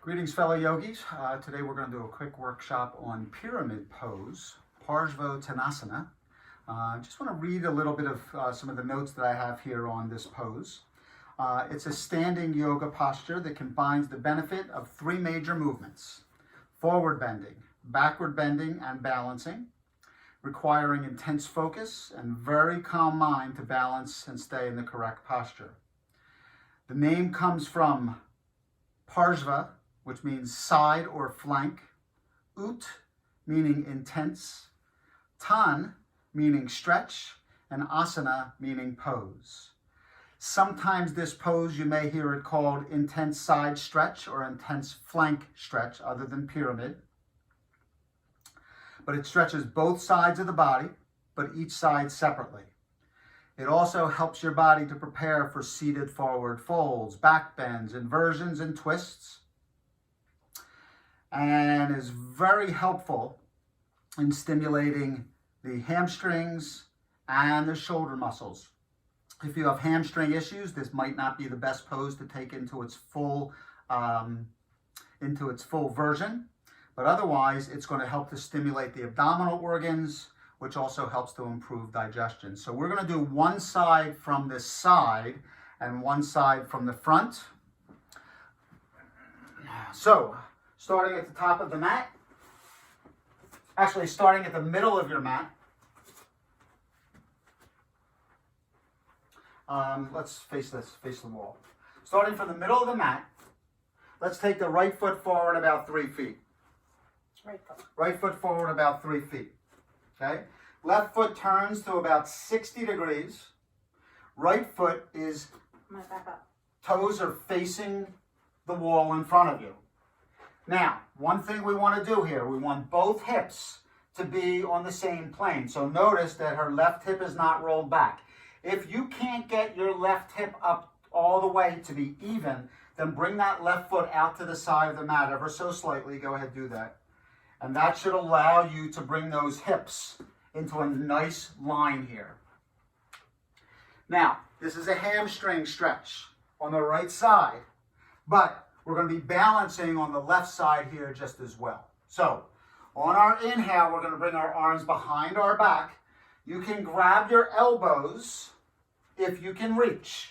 Greetings, fellow yogis. Today we're going to do a quick workshop on pyramid pose, Parsvottanasana. Just want to read a little bit of some of the notes that I have here on this pose. It's a standing yoga posture that combines the benefit of three major movements: forward bending, backward bending, and balancing, requiring intense focus and very calm mind to balance and stay in the correct posture. The name comes from Parsva, which means side or flank, ut, meaning intense, tan, meaning stretch, and asana, meaning pose. Sometimes this pose, you may hear it called intense side stretch or intense flank stretch, other than pyramid. But it stretches both sides of the body, but each side separately. It also helps your body to prepare for seated forward folds, back bends, inversions, and twists, and is very helpful in stimulating the hamstrings and the shoulder muscles. If you have hamstring issues, this might not be the best pose to take into its full version, but otherwise it's going to help to stimulate the abdominal organs, which also helps to improve digestion. So we're going to do one side from this side and one side from the front. So, starting at the top of the mat, actually starting at the middle of your mat. Let's face the wall. Starting from the middle of the mat, let's take the right foot forward about 3 feet. Right foot forward about 3 feet. Okay? Left foot turns to about 60 degrees. Right foot is, toes are facing the wall in front of you. Now, one thing we want to do here, we want both hips to be on the same plane. So notice that her left hip is not rolled back. If you can't get your left hip up all the way to be even, then bring that left foot out to the side of the mat ever so slightly. Go ahead, do that. And that should allow you to bring those hips into a nice line here. Now, this is a hamstring stretch on the right side, but we're going to be balancing on the left side here just as well. So, on our inhale, we're going to bring our arms behind our back. You can grab your elbows if you can reach.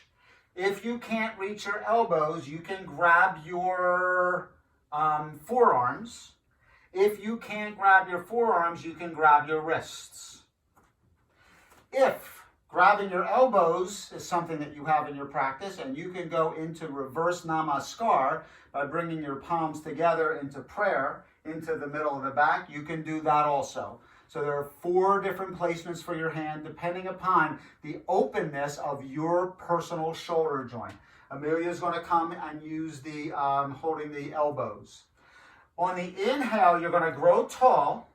If you can't reach your elbows, you can grab your forearms. If you can't grab your forearms, you can grab your wrists. If grabbing your elbows is something that you have in your practice, and you can go into reverse namaskar by bringing your palms together into prayer, into the middle of the back, you can do that also. So there are 4 different placements for your hand depending upon the openness of your personal shoulder joint. Amelia is going to come and use the holding the elbows. On the inhale, you're going to grow tall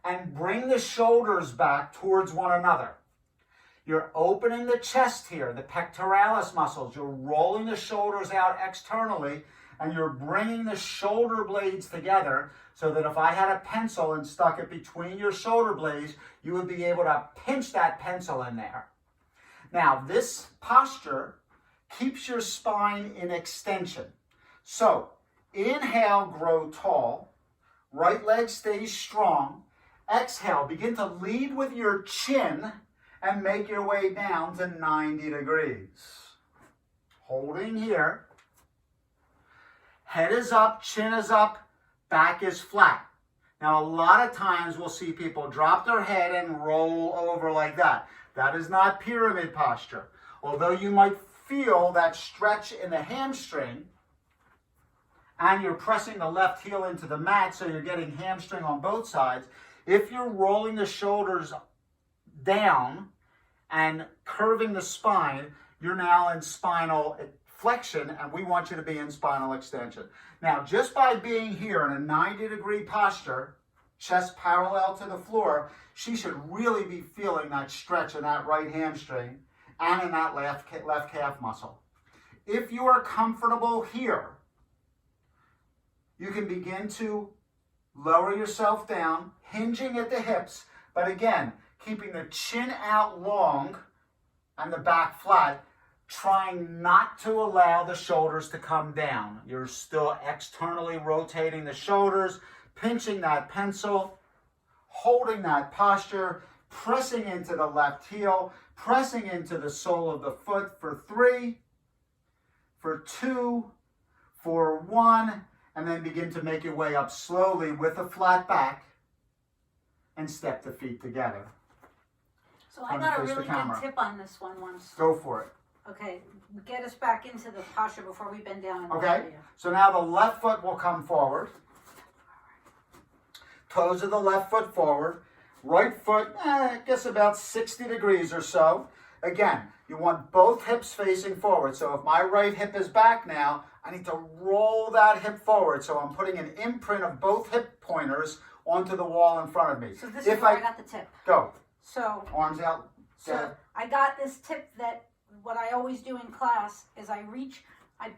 and bring the shoulders back towards one another. You're opening the chest here, the pectoralis muscles. You're rolling the shoulders out externally, and you're bringing the shoulder blades together so that if I had a pencil and stuck it between your shoulder blades, you would be able to pinch that pencil in there. Now, this posture keeps your spine in extension. So, inhale, grow tall. Right leg stays strong. Exhale, begin to lead with your chin and make your way down to 90 degrees. Holding here. Head is up, chin is up, back is flat. Now, a lot of times we'll see people drop their head and roll over like that. That is not pyramid posture. Although you might feel that stretch in the hamstring, and you're pressing the left heel into the mat, so you're getting hamstring on both sides. If you're rolling the shoulders down and curving the spine, you're now in spinal flexion, and we want you to be in spinal extension. Now, just by being here in a 90-degree posture, chest parallel to the floor, she should really be feeling that stretch in that right hamstring and in that left calf muscle. If you are comfortable here, you can begin to lower yourself down, hinging at the hips, but again, keeping the chin out long and the back flat. trying not to allow the shoulders to come down. You're still externally rotating the shoulders, pinching that pencil, holding that posture, pressing into the left heel, pressing into the sole of the foot for 3, for 2, for 1, and then begin to make your way up slowly with a flat back and step the feet together. So I got a really good tip on this one once. Go for it. Okay, get us back into the posture before we bend down. Okay, so now the left foot will come forward. Toes of the left foot forward. Right foot, I guess about 60 degrees or so. Again, you want both hips facing forward. So if my right hip is back now, I need to roll that hip forward. So I'm putting an imprint of both hip pointers onto the wall in front of me. So this is where I got the tip. Go. So arms out. So I got this tip that what I always do in class is I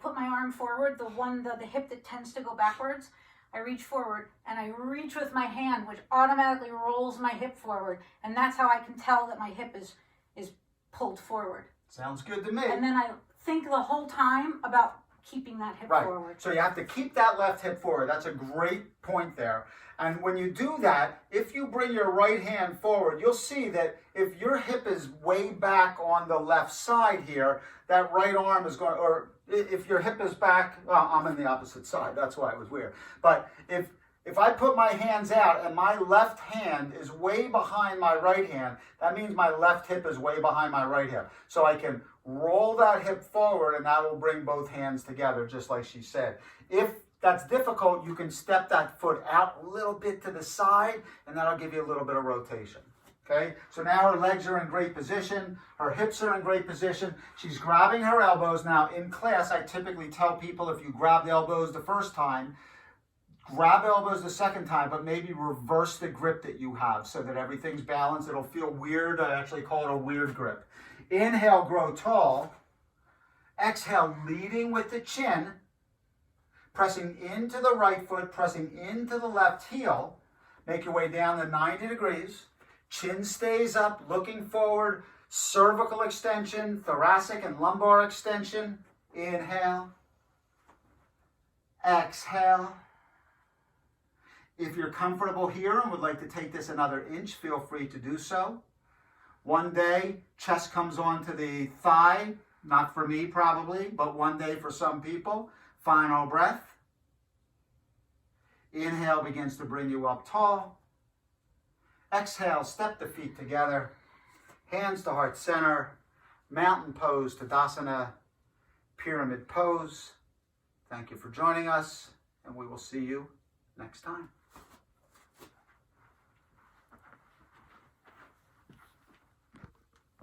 put my arm forward, the hip that tends to go backwards. I reach forward and I reach with my hand, which automatically rolls my hip forward. And that's how I can tell that my hip is pulled forward. Sounds good to me. And then I think the whole time about keeping that hip forward. So you have to keep that left hip forward. That's a great point there. And when you do that, if you bring your right hand forward, you'll see that if your hip is way back on the left side here, that right arm is going, or if your hip is back, well, I'm in the opposite side. That's why it was weird. But if I put my hands out and my left hand is way behind my right hand, that means my left hip is way behind my right hip. So I can roll that hip forward and that will bring both hands together, just like she said. If that's difficult, you can step that foot out a little bit to the side and that'll give you a little bit of rotation. Okay, so now her legs are in great position, her hips are in great position, she's grabbing her elbows. Now in class, I typically tell people if you grab the elbows the first time, grab elbows the second time, but maybe reverse the grip that you have so that everything's balanced. It'll feel weird. I actually call it a weird grip. Inhale, grow tall. Exhale, leading with the chin, pressing into the right foot, pressing into the left heel. Make your way down to 90 degrees. Chin stays up, looking forward. Cervical extension, thoracic and lumbar extension. Inhale. Exhale. If you're comfortable here and would like to take this another inch, feel free to do so. One day, chest comes onto the thigh. Not for me, probably, but one day for some people. Final breath. Inhale begins to bring you up tall. Exhale, step the feet together. Hands to heart center. Mountain pose, Tadasana, pyramid pose. Thank you for joining us, and we will see you next time.